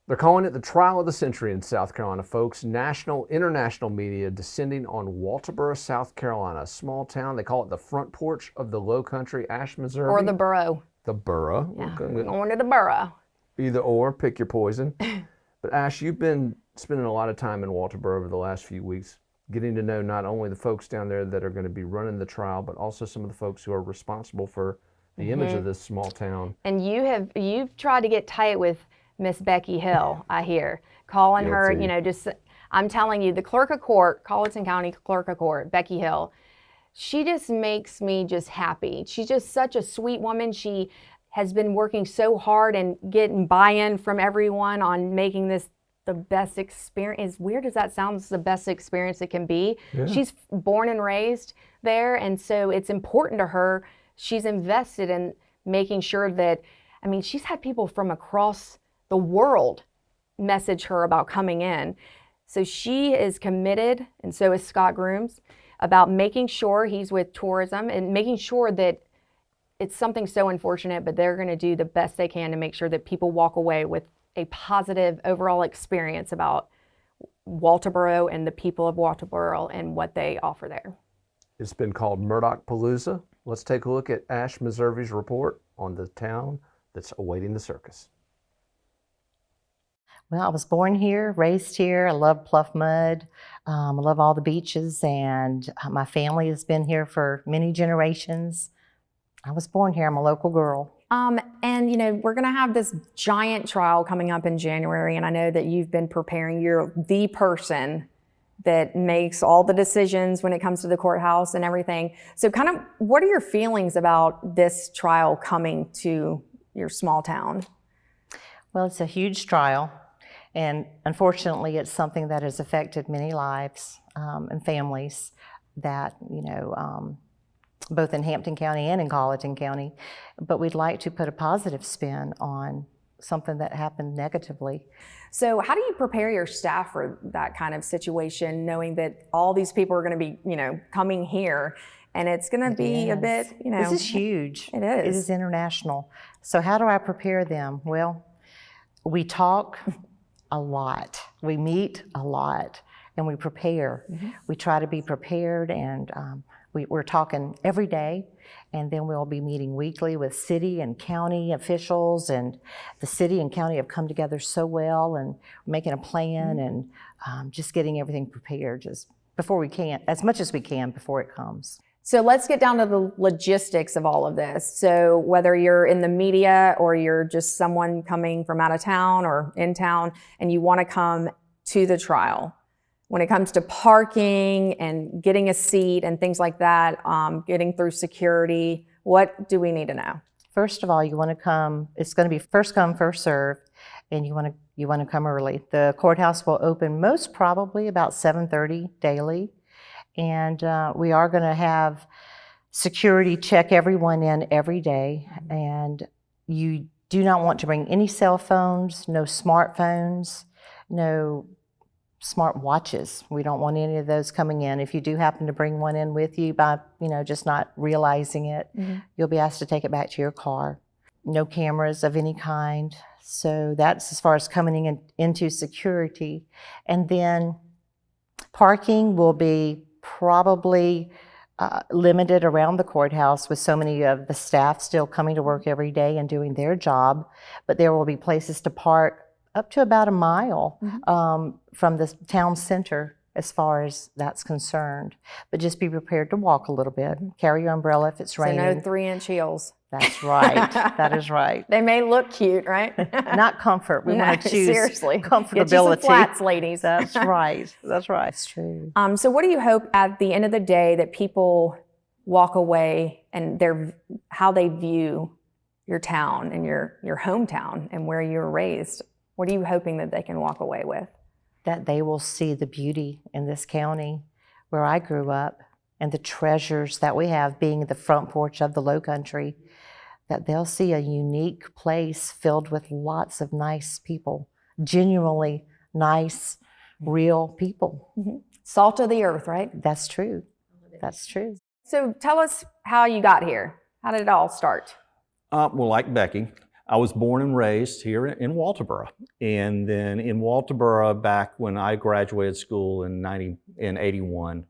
They're calling it the trial of the century in South Carolina, folks. National, international media descending on Walterboro, South Carolina, a small town. They call it the front porch of the low country, Ash, Missouri. Or the borough. The borough. Yeah, going to the borough. Either or, pick your poison. But Ash, you've been spending a lot of time in Walterboro over the last few weeks, getting to know not only the folks down there that are going to be running the trial, but also some of the folks who are responsible for the image of this small town. And you've tried to get tight with Miss Becky Hill, I hear, calling her, I'm telling you, the clerk of court, Colleton County clerk of court, Becky Hill, she just makes me just happy. She's just such a sweet woman. She has been working so hard and getting buy-in from everyone on making this the best experience. As weird as that sounds, it's the best experience it can be. Yeah. She's born and raised there, and so it's important to her. She's invested in making sure that, she's had people from across the world message her about coming in. So she is committed, and so is Scott Grooms, about making sure he's with tourism and making sure that it's something so unfortunate, but they're going to do the best they can to make sure that people walk away with a positive overall experience about Walterboro and the people of Walterboro and what they offer there. It's been called Murdaugh Palooza. Let's take a look at Ash, Missouri's report on the town that's awaiting the circus. Well, I was born here, raised here. I love Pluff Mud. I love all the beaches, and my family has been here for many generations. I was born here. I'm a local girl. And we're going to have this giant trial coming up in January, and I know that you've been preparing. You're the person that makes all the decisions when it comes to the courthouse and everything. So kind of what are your feelings about this trial coming to your small town? Well, it's a huge trial. And unfortunately, it's something that has affected many lives and families that, both in Hampton County and in Colleton County. But we'd like to put a positive spin on something that happened negatively. So how do you prepare your staff for that kind of situation, knowing that all these people are going to be, coming here, and it's going to be a bit, This is huge. It is. It is international. So how do I prepare them? Well, we talk a lot. We meet a lot, and we prepare. Mm-hmm. We try to be prepared, and we're talking every day, and then we'll be meeting weekly with city and county officials, and the city and county have come together so well, and making a plan and just getting everything prepared just before we can, as much as we can before it comes. So let's get down to the logistics of all of this. So whether you're in the media or you're just someone coming from out of town or in town and you want to come to the trial, when it comes to parking and getting a seat and things like that, getting through security, what do we need to know? First of all, you want to come, it's going to be first come, first serve, and you want to come early. The courthouse will open most probably about 7:30 daily. And we are going to have security check everyone in every day. And you do not want to bring any cell phones, no smartphones, no smart watches. We don't want any of those coming in. If you do happen to bring one in with you by, just not realizing it, you'll be asked to take it back to your car. No cameras of any kind. So that's as far as coming into security. And then parking will be probably limited around the courthouse with so many of the staff still coming to work every day and doing their job. But there will be places to park up to about a mile from the town center as far as that's concerned. But just be prepared to walk a little bit. Carry your umbrella if it's raining. So no 3-inch heels. That's right. That is right. They may look cute, right? Not comfort. We want to choose seriously. Comfortability. Get you some flats, ladies. That's right. That's right. It's true. So what do you hope at the end of the day that people walk away and how they view your town and your hometown and where you were raised? What are you hoping that they can walk away with? That they will see the beauty in this county where I grew up and the treasures that we have being the front porch of the Low Country, that they'll see a unique place filled with lots of nice people, genuinely nice, real people. Mm-hmm. Salt of the earth, right? That's true. That's true. So tell us how you got here. How did it all start? Well, like Becky, I was born and raised here in Walterboro. And then in Walterboro, back when I graduated school in 81,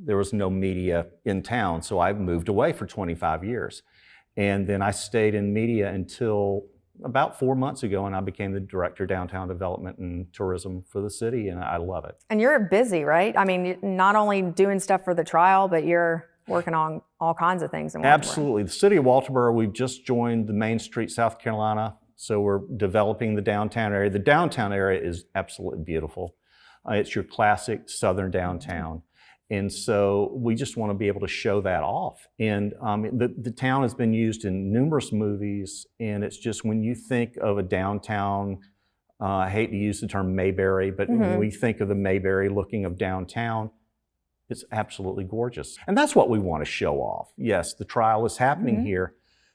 there was no media in town, so I moved away for 25 years. And then I stayed in media until about 4 months ago, and I became the director of downtown development and tourism for the city, and I love it. And you're busy, right? I mean, not only doing stuff for the trial, but you're working on all kinds of things in Walterboro. Absolutely. The city of Walterboro, we've just joined the Main Street, South Carolina, so we're developing the downtown area. The downtown area is absolutely beautiful. It's your classic southern downtown. And so we just want to be able to show that off. And the town has been used in numerous movies, and it's just when you think of a downtown, I hate to use the term Mayberry, but when we think of the Mayberry looking of downtown, it's absolutely gorgeous. And that's what we want to show off. Yes, the trial is happening here,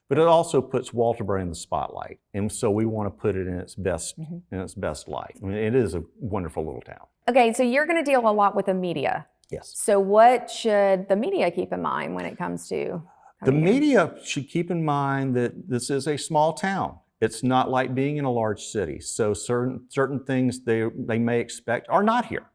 but it also puts Walterboro in the spotlight. And so we want to put it in its best, in its best light. I mean, it is a wonderful little town. Okay, so you're going to deal a lot with the media. Yes. So what should the media keep in mind when it comes to the media should keep in mind that this is a small town. It's not like being in a large city. So certain things they may expect are not here.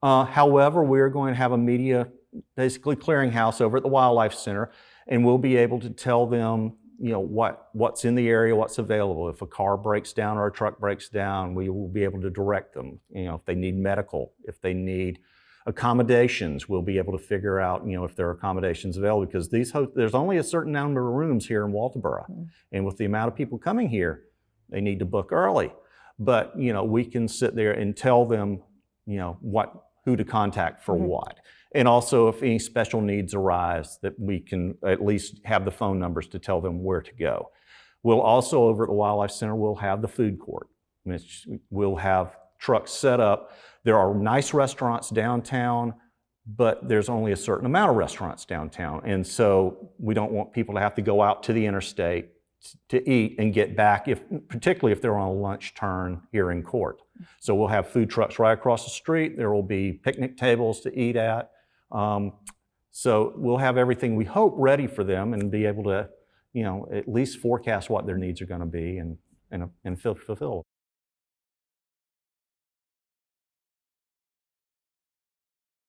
However, we're going to have a media, basically clearinghouse over at the Wildlife Center, and we'll be able to tell them, you know, what's in the area, what's available. If a car breaks down or a truck breaks down, we will be able to direct them. You know, if they need medical, if they need accommodations, we'll be able to figure out, you know, if there are accommodations available, because there's only a certain number of rooms here in Walterboro. And with the amount of people coming here, they need to book early. But, you know, we can sit there and tell them, you know, who to contact for what. And also if any special needs arise, that we can at least have the phone numbers to tell them where to go. We'll also, over at the Wildlife Center, we'll have the food court, which we'll have trucks set up. There are nice restaurants downtown, but there's only a certain amount of restaurants downtown. And so we don't want people to have to go out to the interstate to eat and get back, particularly if they're on a lunch turn here in court. So we'll have food trucks right across the street. There will be picnic tables to eat at. So we'll have everything, we hope, ready for them and be able to, you know, at least forecast what their needs are going to be and fulfill.